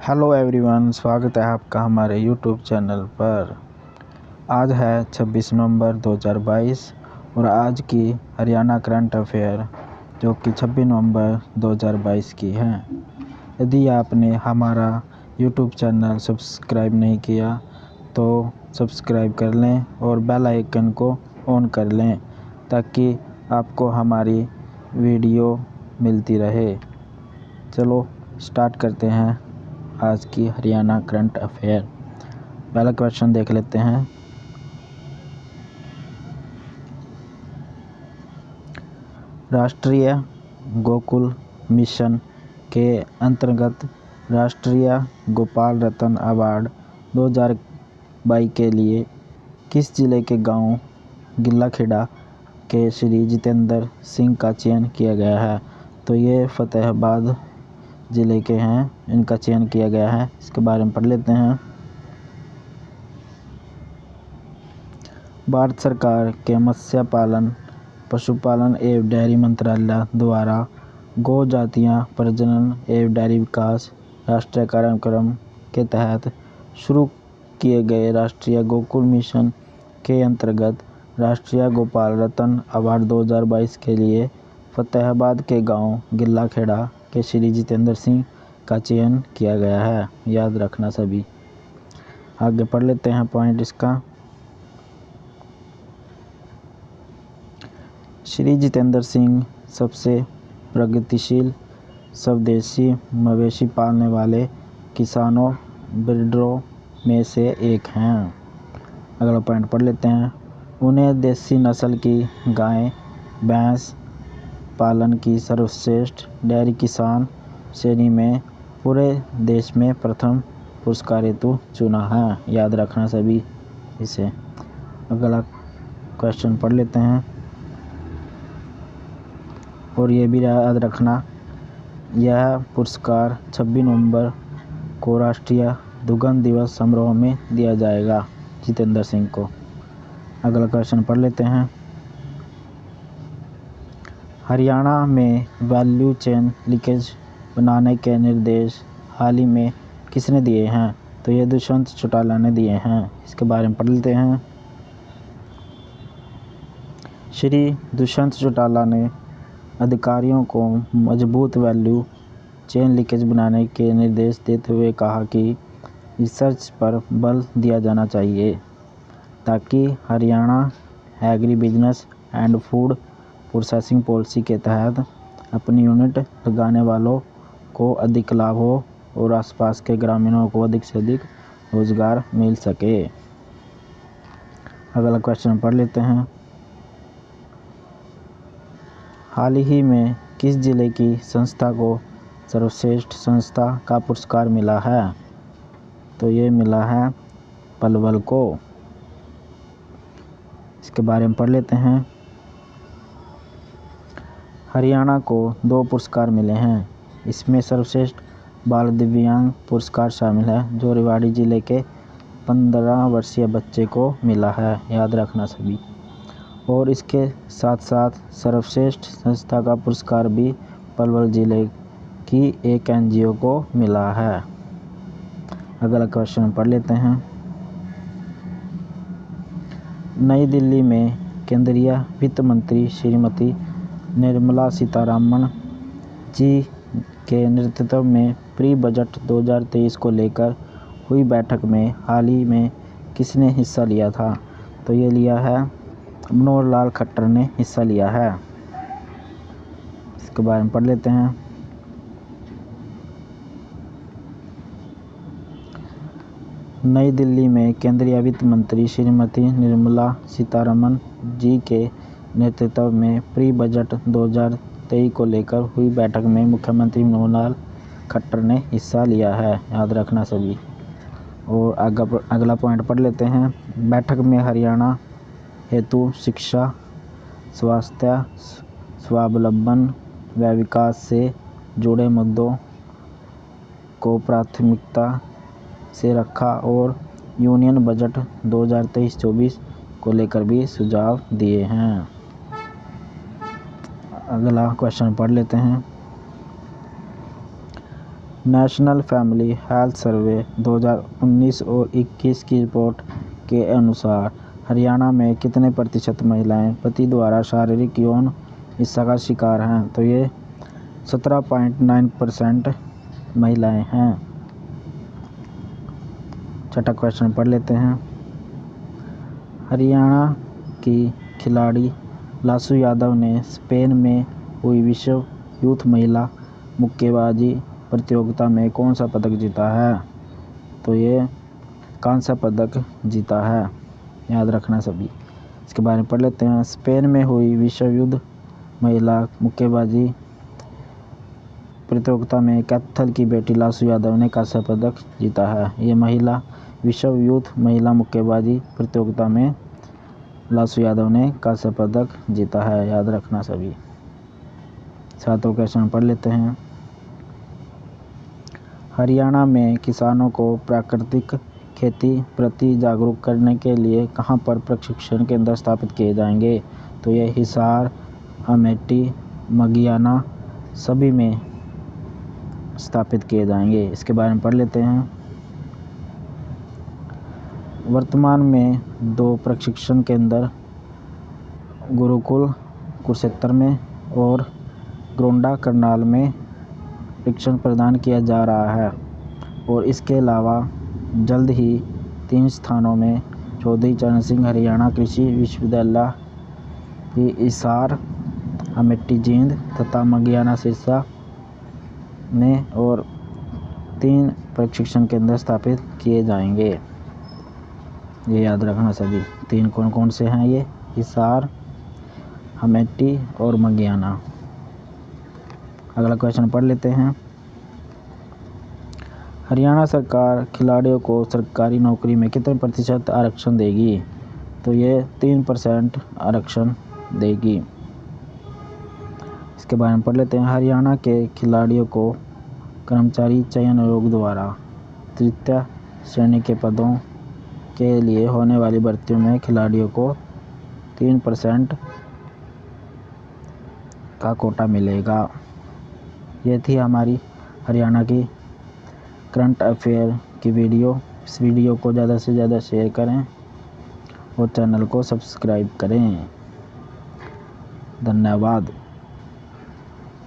Hello everyone, स्वागत है आपका हमारे यूट्यूब चैनल पर। आज है 26 नवंबर 2022 और आज की हरियाणा करंट अफेयर जो कि 26 नवंबर 2022 की है। यदि आपने हमारा यूट्यूब चैनल सब्सक्राइब नहीं किया तो सब्सक्राइब कर लें और बेल आइकन को ऑन कर लें ताकि आपको हमारी वीडियो मिलती रहे। चलो स्टार्ट करते हैं आज की हरियाणा करंट अफेयर। पहला क्वेश्चन देख लेते हैं। राष्ट्रीय गोकुल मिशन के अंतर्गत राष्ट्रीय गोपाल रत्न अवार्ड 2022 के लिए किस जिले के गांव गिल्लाखेड़ा के श्री जितेंद्र सिंह का चयन किया गया है? तो ये फतेहाबाद ज़िले के हैं, इनका चयन किया गया है। इसके बारे में पढ़ लेते हैं। भारत सरकार के मत्स्य पालन, पशुपालन एवं डेयरी मंत्रालय द्वारा गौ जातियां प्रजनन एवं डेयरी विकास राष्ट्रीय कार्यक्रम के तहत शुरू किए गए राष्ट्रीय गोकुल मिशन के अंतर्गत राष्ट्रीय गोपाल रत्न अवार्ड 2022 के लिए फतेहाबाद के गांव गिल्लाखेड़ा के श्री जितेंद्र सिंह का चयन किया गया है। याद रखना सभी। आगे पढ़ लेते हैं पॉइंट इसका। श्री जितेंद्र सिंह सबसे प्रगतिशील स्वदेशी मवेशी पालने वाले किसानों ब्रीडरों में से एक हैं। अगला पॉइंट पढ़ लेते हैं। उन्हें देसी नस्ल की गाय भैंस पालन की सर्वश्रेष्ठ डेयरी किसान श्रेणी में पूरे देश में प्रथम पुरस्कार हेतु चुना है। याद रखना सभी इसे। अगला क्वेश्चन पढ़ लेते हैं और ये भी याद रखना, यह पुरस्कार 26 नवंबर को राष्ट्रीय दुग्ध दिवस समारोह में दिया जाएगा जितेंद्र सिंह को। अगला क्वेश्चन पढ़ लेते हैं। हरियाणा में वैल्यू चेन लीकेज बनाने के निर्देश हाल ही में किसने दिए हैं? तो ये दुष्यंत चौटाला ने दिए हैं। इसके बारे में पढ़ लेते हैं। श्री दुष्यंत चौटाला ने अधिकारियों को मजबूत वैल्यू चेन लीकेज बनाने के निर्देश देते हुए कहा कि रिसर्च पर बल दिया जाना चाहिए ताकि Haryana agri business and food processing policy के तहत अपनी यूनिट लगाने वालों को अधिक लाभ हो और आसपास के ग्रामीणों को अधिक से अधिक रोजगार मिल सके। अगला क्वेश्चन पढ़ लेते हैं। हाल ही में किस जिले की संस्था को सर्वश्रेष्ठ संस्था का पुरस्कार मिला है? तो ये मिला है पलवल को। इसके बारे में पढ़ लेते हैं। हरियाणा को 2 पुरस्कार मिले हैं। इसमें सर्वश्रेष्ठ बाल दिव्यांग पुरस्कार शामिल है जो रेवाड़ी जिले के 15 वर्षीय बच्चे को मिला है। याद रखना सभी। और इसके साथ साथ सर्वश्रेष्ठ संस्था का पुरस्कार भी पलवल जिले की एक एनजीओ को मिला है। अगला क्वेश्चन पढ़ लेते हैं। नई दिल्ली में केंद्रीय वित्त मंत्री श्रीमती निर्मला सीतारमण जी के नेतृत्व में प्री बजट 2023 को लेकर हुई बैठक में हाल ही में किसने हिस्सा लिया था? तो ये लिया है मनोहर लाल खट्टर ने हिस्सा लिया है। इसके बारे में पढ़ लेते हैं। नई दिल्ली में केंद्रीय वित्त मंत्री श्रीमती निर्मला सीतारमण जी के नेतृत्व में प्री बजट 2023 को लेकर हुई बैठक में मुख्यमंत्री मनोहर लाल खट्टर ने हिस्सा लिया है। याद रखना सभी। और अगला पॉइंट पढ़ लेते हैं। बैठक में हरियाणा हेतु शिक्षा, स्वास्थ्य, स्वावलंबन व विकास से जुड़े मुद्दों को प्राथमिकता से रखा और यूनियन बजट 2023-24 को लेकर भी सुझाव दिए हैं। अगला क्वेश्चन पढ़ लेते हैं। नेशनल फैमिली हेल्थ सर्वे 2019 और 21 की रिपोर्ट के अनुसार हरियाणा में कितने प्रतिशत महिलाएं पति द्वारा शारीरिक यौन हिंसा का शिकार हैं? तो ये 17.9% महिलाएं हैं। छठा क्वेश्चन पढ़ लेते हैं। हरियाणा की खिलाड़ी लासू यादव ने स्पेन में हुई विश्व यूथ महिला मुक्केबाजी प्रतियोगिता में कौन सा पदक जीता है? तो ये कांस्य पदक जीता है, याद रखना सभी। इसके बारे में पढ़ लेते हैं। स्पेन में हुई विश्व युद्ध महिला मुक्केबाजी प्रतियोगिता में कैथल की बेटी लासू यादव ने कांस्य पदक जीता है। ये महिला विश्व यूथ महिला मुक्केबाजी प्रतियोगिता में लासू यादव ने कांस्य पदक जीता है, याद रखना सभी। सातवां क्वेश्चन पढ़ लेते हैं। हरियाणा में किसानों को प्राकृतिक खेती प्रति जागरूक करने के लिए कहां पर प्रशिक्षण केंद्र स्थापित किए जाएंगे? तो ये हिसार, अमेठी, मगियाना सभी में स्थापित किए जाएंगे। इसके बारे में पढ़ लेते हैं। वर्तमान में 2 प्रशिक्षण केंद्र गुरुकुल कुरुक्षेत्र में और ग्रोंडा करनाल में प्रशिक्षण प्रदान किया जा रहा है और इसके अलावा जल्द ही 3 स्थानों में चौधरी चरण सिंह हरियाणा कृषि विश्वविद्यालय हिसार, अमेठी जींद तथा मगियाना सिरसा में और 3 प्रशिक्षण केंद्र स्थापित किए जाएंगे। ये याद रखना सभी। 3 कौन कौन से हैं? ये हिसार, अमेठी और मगियाना। अगला क्वेश्चन पढ़ लेते हैं। हरियाणा सरकार खिलाड़ियों को सरकारी नौकरी में कितने प्रतिशत आरक्षण देगी? तो ये 3% आरक्षण देगी। इसके बारे में पढ़ लेते हैं। हरियाणा के खिलाड़ियों को कर्मचारी चयन आयोग द्वारा तृतीय श्रेणी के पदों के लिए होने वाली भर्तियों में खिलाड़ियों को 3% का कोटा मिलेगा। ये थी हमारी हरियाणा की करंट अफेयर की वीडियो। इस वीडियो को ज़्यादा से ज़्यादा शेयर करें और चैनल को सब्सक्राइब करें। धन्यवाद।